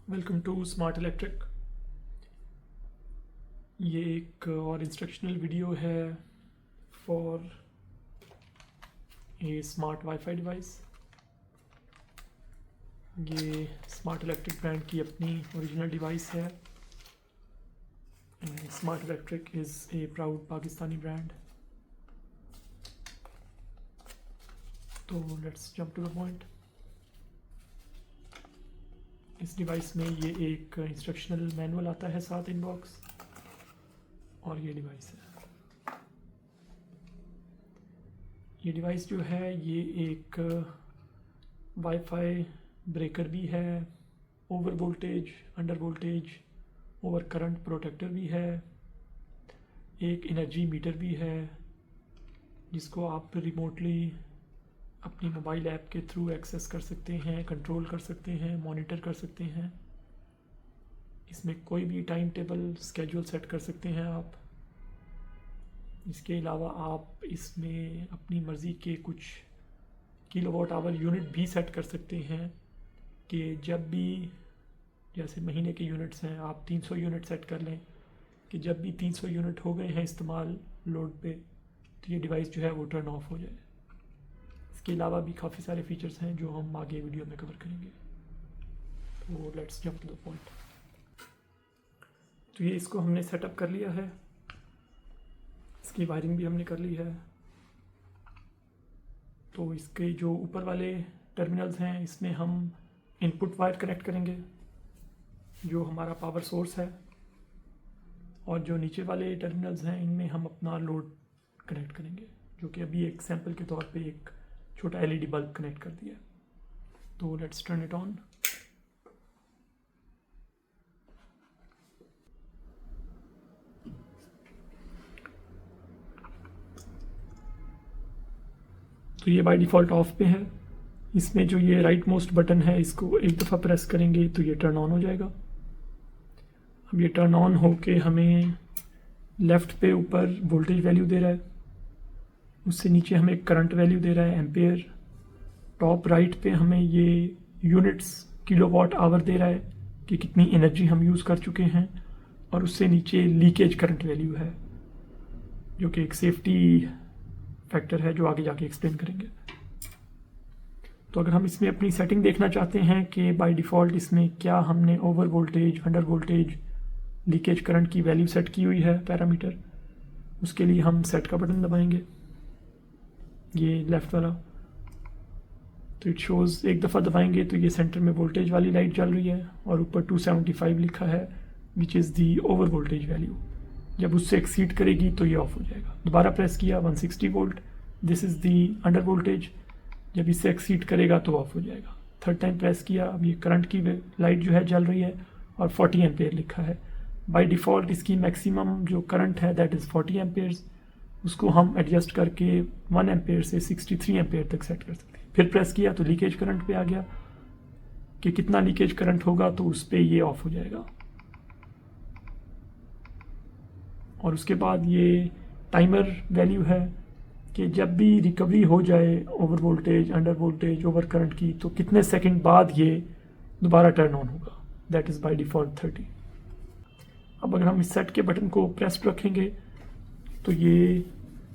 Welcome to smart electric. ये एक और इंस्ट्रक्शनल वीडियो है for a smart WiFi device. ये स्मार्ट इलेक्ट्रिक ब्रांड की अपनी ओरिजिनल डिवाइस है। Smart electric is a proud Pakistani brand. तो let's jump to the point. इस डिवाइस में ये एक इंस्ट्रक्शनल मैनुअल आता है साथ इनबॉक्स, और ये डिवाइस है। ये डिवाइस जो है ये एक वाईफाई ब्रेकर भी है, over voltage, under voltage, over current protector भी है, एक एनर्जी मीटर भी है जिसको आप रिमोटली अपनी मोबाइल ऐप के थ्रू एक्सेस कर सकते हैं, कंट्रोल कर सकते हैं, मॉनिटर कर सकते हैं। इसमें कोई भी टाइम टेबल स्केड्यूल सेट कर सकते हैं आप। इसके अलावा आप इसमें अपनी मर्ज़ी के कुछ किलोवाट आवर यूनिट भी सेट कर सकते हैं कि जब भी, जैसे महीने के यूनिट्स हैं, आप 300 यूनिट सेट कर लें कि जब भी 300 यूनिट हो गए हैं इस्तेमाल लोड पे, तो ये डिवाइस जो है वो टर्न ऑफ हो जाए। इसके अलावा भी काफ़ी सारे फीचर्स हैं जो हम आगे वीडियो में कवर करेंगे। तो let's jump to the point. तो ये इसको हमने सेटअप कर लिया है, इसकी वायरिंग भी हमने कर ली है। तो इसके जो ऊपर वाले टर्मिनल्स हैं इसमें हम इनपुट वायर कनेक्ट करेंगे जो हमारा पावर सोर्स है, और जो नीचे वाले टर्मिनल्स हैं इनमें हम अपना लोड कनेक्ट करेंगे, जो कि अभी एक सैंपल के तौर पे एक छोटा एलईडी बल्ब कनेक्ट कर दिया। तो लेट्स टर्न इट ऑन। तो ये बाय डिफ़ॉल्ट ऑफ पे है। इसमें जो ये राइट मोस्ट बटन है इसको एक दफ़ा प्रेस करेंगे तो ये टर्न ऑन हो जाएगा। अब ये टर्न ऑन होके हमें लेफ़्ट पे ऊपर वोल्टेज वैल्यू दे रहा है, उससे नीचे हमें करंट वैल्यू दे रहा है एम्पेयर। टॉप राइट पे हमें ये यूनिट्स किलोवाट आवर दे रहा है कि कितनी एनर्जी हम यूज़ कर चुके हैं, और उससे नीचे लीकेज करंट वैल्यू है जो कि एक सेफ्टी फैक्टर है जो आगे जाके एक्सप्लेन करेंगे। तो अगर हम इसमें अपनी सेटिंग देखना चाहते हैं कि बाय डिफ़ॉल्ट इसमें क्या हमने over voltage, under voltage, leakage current की वैल्यू सेट की हुई है पैरामीटर, उसके लिए हम सेट का बटन दबाएंगे, ये लेफ़्ट वाला। तो इट शोज़, एक दफ़ा दबाएंगे तो ये सेंटर में वोल्टेज वाली लाइट जल रही है और ऊपर 275 लिखा है which is the over voltage value. जब उससे एक्सीड करेगी तो ये ऑफ हो जाएगा। दोबारा प्रेस किया 160 volt, this is the under voltage, जब इससे एक्सीड करेगा तो ऑफ हो जाएगा। थर्ड टाइम प्रेस किया, अब ये करंट की लाइट जो है जल रही है और 40 एम्पेयर लिखा है। बाय डिफ़ॉल्ट इसकी मैक्सिमम जो करंट है दैट इज़ 40 एम्पेयर्स, उसको हम एडजस्ट करके 1 एम्पेयर से 63 एम्पेयर तक सेट कर सकते हैं। फिर प्रेस किया तो लीकेज करंट पे आ गया कि कितना लीकेज करंट होगा तो उस पर ये ऑफ हो जाएगा। और उसके बाद ये टाइमर वैल्यू है कि जब भी रिकवरी हो जाए over voltage, under voltage, over current की, तो कितने सेकंड बाद ये दोबारा टर्न ऑन होगा, दैट इज़ बाय डिफ़ॉल्ट 30। अब अगर हम इस सेट के बटन को प्रेस रखेंगे तो ये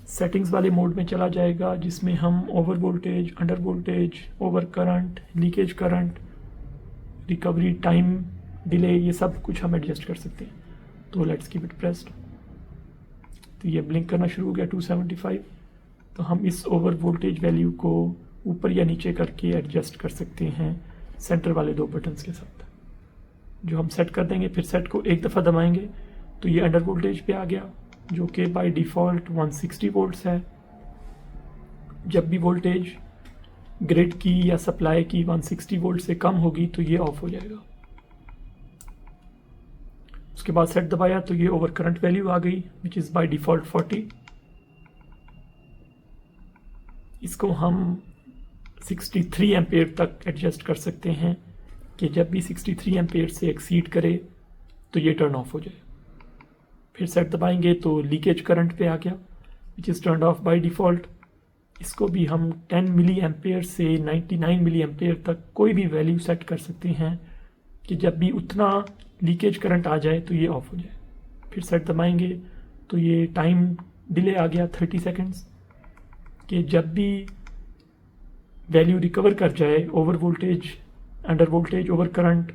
सेटिंग्स वाले मोड में चला जाएगा जिसमें हम over voltage, under voltage, over current, leakage current, recovery time, delay, ये सब कुछ हम एडजस्ट कर सकते हैं। तो लेट्स कीप इट प्रेस्ड। तो ये ब्लिंक करना शुरू हो गया 275। तो हम इस ओवर वोल्टेज वैल्यू को ऊपर या नीचे करके एडजस्ट कर सकते हैं सेंटर वाले दो बटन्स के साथ, जो हम सेट कर देंगे। फिर सेट को एक दफ़ा दबाएंगे तो ये अंडर वोल्टेज पे आ गया जो कि बाय डिफ़ॉल्ट 160 वोल्ट्स है। जब भी वोल्टेज ग्रिड की या सप्लाई की 160 वोल्ट से कम होगी तो ये ऑफ हो जाएगा। उसके बाद सेट दबाया तो ये ओवर करंट वैल्यू आ गई विच इज़ बाय डिफ़ॉल्ट 40। इसको हम 63 एम्पेयर तक एडजस्ट कर सकते हैं कि जब भी 63 एम्पेयर से एक्सीड करे तो ये टर्न ऑफ हो जाए। फिर सेट दबाएंगे तो लीकेज करंट पे आ गया which is turn off by default. इसको भी हम 10 मिली एम्पेयर से 99 मिली एम्पेयर तक कोई भी वैल्यू सेट कर सकते हैं कि जब भी उतना लीकेज करंट आ जाए तो ये ऑफ हो जाए। फिर सेट दबाएंगे तो ये टाइम डिले आ गया 30 सेकेंड्स, कि जब भी वैल्यू रिकवर कर जाए over voltage, under voltage, over current,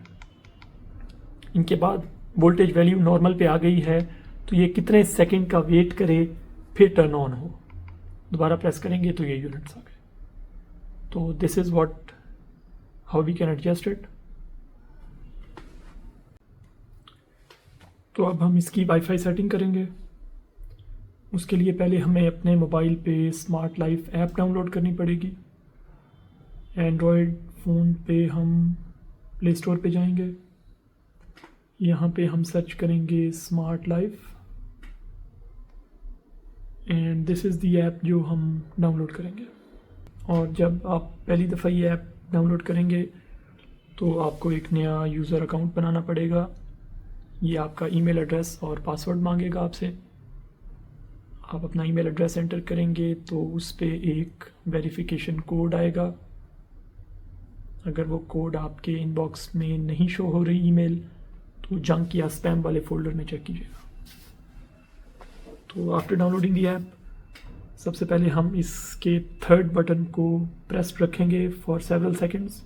इनके बाद वोल्टेज वैल्यू नॉर्मल पे आ गई है तो ये कितने सेकंड का वेट करे फिर टर्न ऑन हो। दोबारा प्रेस करेंगे तो ये यूनिट्स आ गए। तो this is what how we can adjust it. तो अब हम इसकी वाईफाई सेटिंग करेंगे। उसके लिए पहले हमें अपने मोबाइल पे स्मार्ट लाइफ ऐप डाउनलोड करनी पड़ेगी। एंड्रॉयड फ़ोन पे हम प्ले स्टोर पे जाएंगे, यहाँ पे हम सर्च करेंगे smart life and this is the app जो हम डाउनलोड करेंगे। और जब आप पहली दफ़ा ये ऐप डाउनलोड करेंगे तो आपको एक नया यूज़र अकाउंट बनाना पड़ेगा। ये आपका ईमेल एड्रेस और पासवर्ड मांगेगा आपसे। आप अपना ईमेल एड्रेस एंटर करेंगे तो उस पर एक वेरिफिकेशन कोड आएगा। अगर वो कोड आपके इनबॉक्स में नहीं शो हो रही ईमेल तो जंक या स्पैम वाले फोल्डर में चेक कीजिएगा। तो आफ्टर डाउनलोडिंग दी ऐप सबसे पहले हम इसके थर्ड बटन को प्रेस रखेंगे फॉर सेवरल सेकंड्स,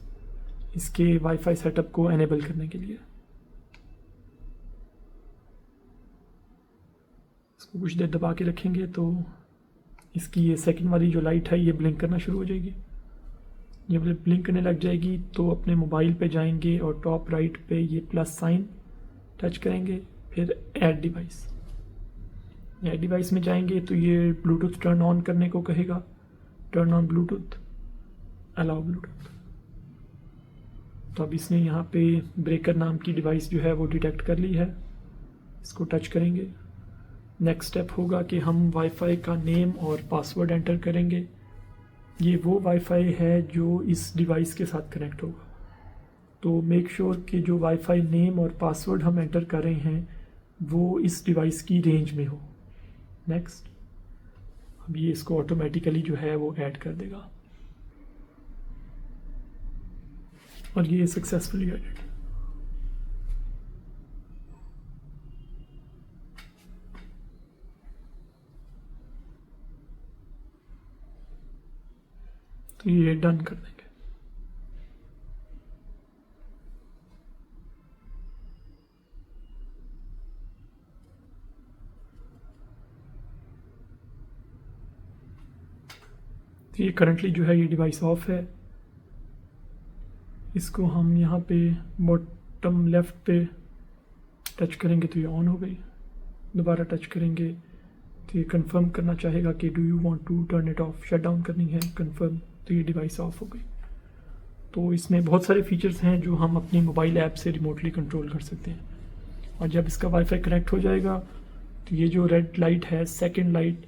इसके वाईफाई सेटअप को एनेबल करने के लिए। इसको कुछ देर दबा के रखेंगे तो इसकी ये सेकंड वाली जो लाइट है ये ब्लिंक करना शुरू हो जाएगी। ये ब्लिंक करने लग जाएगी तो अपने मोबाइल पे जाएंगे और टॉप राइट पे ये प्लस साइन टच करेंगे, फिर ऐड डिवाइस। ऐड डिवाइस में जाएंगे तो ये ब्लूटूथ टर्न ऑन करने को कहेगा। Turn on Bluetooth, allow Bluetooth. तो अब इसने यहाँ पे ब्रेकर नाम की डिवाइस जो है वो डिटेक्ट कर ली है। इसको टच करेंगे। नेक्स्ट स्टेप होगा कि हम वाईफाई का नेम और पासवर्ड एंटर करेंगे। ये वो वाईफाई है जो इस डिवाइस के साथ कनेक्ट होगा, तो मेक श्योर कि जो वाईफाई नेम और पासवर्ड हम एंटर कर रहे हैं वो इस डिवाइस की रेंज में हो। नेक्स्ट, अब ये इसको ऑटोमेटिकली जो है वो ऐड कर देगा और ये सक्सेसफुली एडेड। तो ये डन कर देंगे। तो ये करंटली जो है ये डिवाइस ऑफ है। इसको हम यहाँ पे बॉटम लेफ्ट पे टच करेंगे तो ये ऑन हो गई। दोबारा टच करेंगे तो ये कंफर्म करना चाहेगा कि do you want to turn it off, shut down करनी है, कंफर्म। तो ये डिवाइस ऑफ हो गई। तो इसमें बहुत सारे फीचर्स हैं जो हम अपनी मोबाइल ऐप से रिमोटली कंट्रोल कर सकते हैं। और जब इसका वाईफाई कनेक्ट हो जाएगा तो ये जो रेड लाइट है, सेकंड लाइट,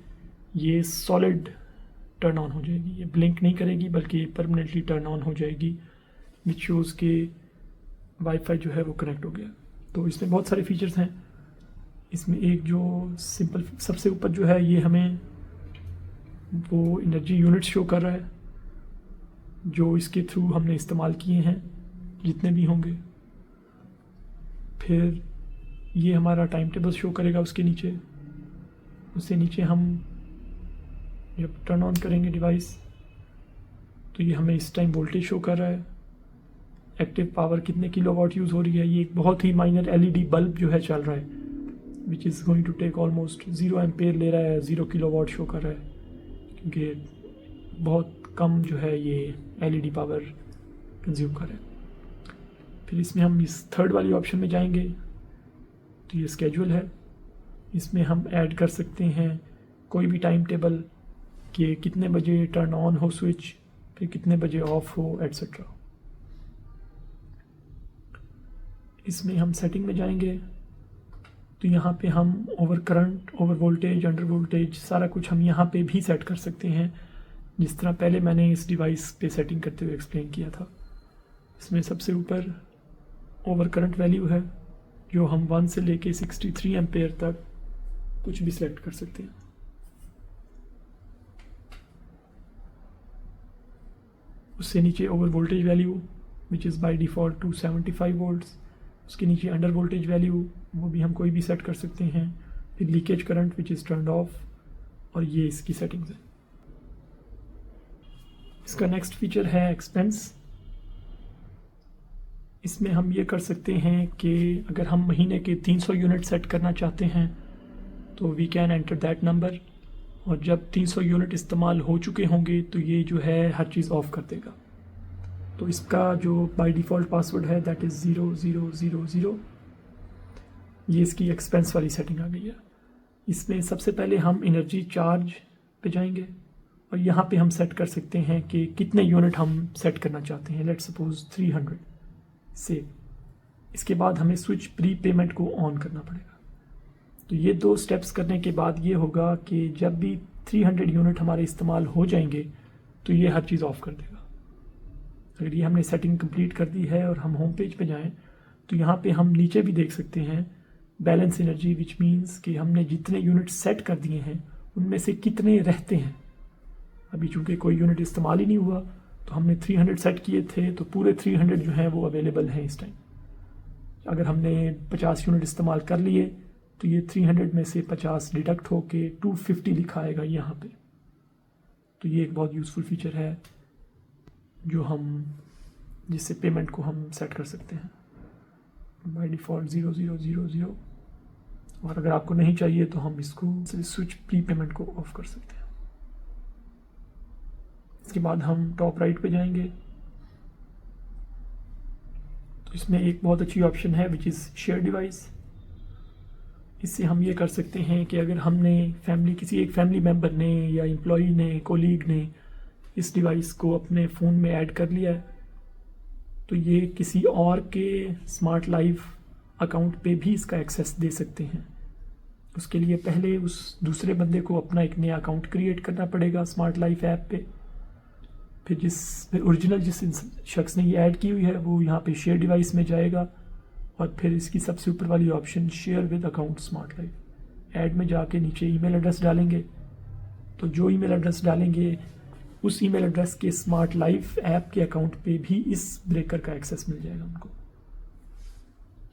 ये सॉलिड टर्न ऑन हो जाएगी। ये ब्लिंक नहीं करेगी बल्कि परमानेंटली टर्न ऑन हो जाएगी, विच शोज़ के वाईफाई जो है वो कनेक्ट हो गया। तो इसमें बहुत सारे फीचर्स हैं। इसमें एक जो सिंपल सबसे ऊपर जो है ये हमें वो एनर्जी यूनिट्स शो कर रहा है जो इसके थ्रू हमने इस्तेमाल किए हैं, जितने भी होंगे। फिर ये हमारा टाइम टेबल शो करेगा उसके नीचे। उससे नीचे हम जब टर्न ऑन करेंगे डिवाइस तो ये हमें इस टाइम वोल्टेज शो कर रहा है। एक्टिव पावर कितने किलोवाट यूज़ हो रही है। ये एक बहुत ही माइनर एलईडी बल्ब जो है चल रहा है, which is going to take almost 0 ampere ले रहा है, 0 किलोवाट शो कर रहा है, क्योंकि बहुत कम जो है ये एलईडी पावर कंज्यूम कर रहा है। फिर इसमें हम इस थर्ड वाली ऑप्शन में जाएंगे तो ये स्केड्यूल है। इसमें हम ऐड कर सकते हैं कोई भी टाइम टेबल कि कितने बजे टर्न ऑन हो स्विच, फिर कितने बजे ऑफ हो, एट्सेट्रा। इसमें हम सेटिंग में जाएंगे तो यहाँ पे हम over current, over voltage, under voltage सारा कुछ हम यहाँ पे भी सेट कर सकते हैं, जिस तरह पहले मैंने इस डिवाइस पे सेटिंग करते हुए एक्सप्लेन किया था। इसमें सबसे ऊपर ओवर करंट वैल्यू है जो हम 1 से लेके 63 एम्पेयर तक कुछ भी सेलेक्ट कर सकते हैं। उससे नीचे over voltage value which is by default 275 volts. उसके नीचे अंडर वोल्टेज वैल्यू वो भी हम कोई भी सेट कर सकते हैं। फिर leakage current which is turned of, और ये इसकी सेटिंग्स है। इसका नेक्स्ट फीचर है एक्सपेंस। इसमें हम ये कर सकते हैं कि अगर हम महीने के 300 यूनिट सेट करना चाहते हैं तो we can enter that number, और जब 300 यूनिट इस्तेमाल हो चुके होंगे तो ये जो है हर चीज़ ऑफ कर देगा। तो इसका जो बाय डिफ़ॉल्ट पासवर्ड है दैट इज़ 0000। ये इसकी एक्सपेंस वाली सेटिंग आ गई है। इसमें सबसे पहले हम एनर्जी चार्ज पे जाएंगे और यहाँ पे हम सेट कर सकते हैं कि कितने यूनिट हम सेट करना चाहते हैं। Let's suppose 300 save. इसके बाद हमें स्विच प्री पेमेंट को ऑन करना पड़ेगा। तो ये 2 स्टेप्स करने के बाद ये होगा कि जब भी 300 यूनिट हमारे इस्तेमाल हो जाएंगे तो ये हर चीज़ ऑफ कर देगा। अगर ये हमने सेटिंग कंप्लीट कर दी है और हम होम पेज पे जाएं तो यहाँ पे हम नीचे भी देख सकते हैं बैलेंस एनर्जी, विच मीन्स कि हमने जितने यूनिट सेट कर दिए हैं उनमें से कितने रहते हैं। अभी चूंकि कोई यूनिट इस्तेमाल ही नहीं हुआ तो हमने 300 सेट किए थे, तो पूरे 300 जो हैं वो अवेलेबल हैं इस टाइम। अगर हमने 50 यूनिट इस्तेमाल कर लिए तो ये 300 में से 50 डिडक्ट होके 250 लिखा आएगा यहाँ पे। तो ये एक बहुत यूज़फुल फीचर है जो हम जिससे पेमेंट को हम सेट कर सकते हैं बाय डिफ़ॉल्ट 0000। और अगर आपको नहीं चाहिए तो हम इसको स्विच प्री पेमेंट को ऑफ कर सकते हैं। इसके बाद हम टॉप राइट पे जाएंगे तो इसमें एक बहुत अच्छी ऑप्शन है विच इज़ शेयर डिवाइस। इससे हम ये कर सकते हैं कि अगर हमने किसी एक फैमिली मेम्बर ने या एम्प्लॉई ने, कोलीग ने इस डिवाइस को अपने फ़ोन में ऐड कर लिया है तो ये किसी और के स्मार्ट लाइफ अकाउंट पे भी इसका एक्सेस दे सकते हैं। उसके लिए पहले उस दूसरे बंदे को अपना एक नया अकाउंट क्रिएट करना पड़ेगा स्मार्ट लाइफ ऐप पे। फिर जिस शख्स ने ये ऐड की हुई है वो यहाँ पे शेयर डिवाइस में जाएगा और फिर इसकी सबसे ऊपर वाली option share with account smart life, add में जाके नीचे ईमेल एड्रेस डालेंगे। तो जो ईमेल एड्रेस डालेंगे उस ईमेल एड्रेस के स्मार्ट लाइफ ऐप के अकाउंट पे भी इस ब्रेकर का एक्सेस मिल जाएगा उनको,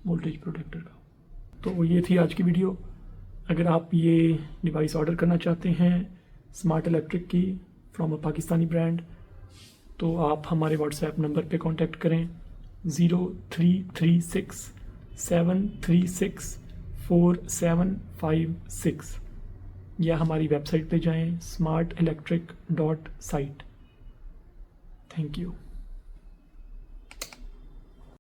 वोल्टेज प्रोटेक्टर का। तो ये थी आज की वीडियो। अगर आप ये डिवाइस ऑर्डर करना चाहते हैं स्मार्ट इलेक्ट्रिक की फ्रॉम अ पाकिस्तानी ब्रांड तो आप हमारे व्हाट्सएप नंबर पे कांटेक्ट करें 0336 736 4756 या हमारी वेबसाइट पे जाएं smartelectric.site। Thank you.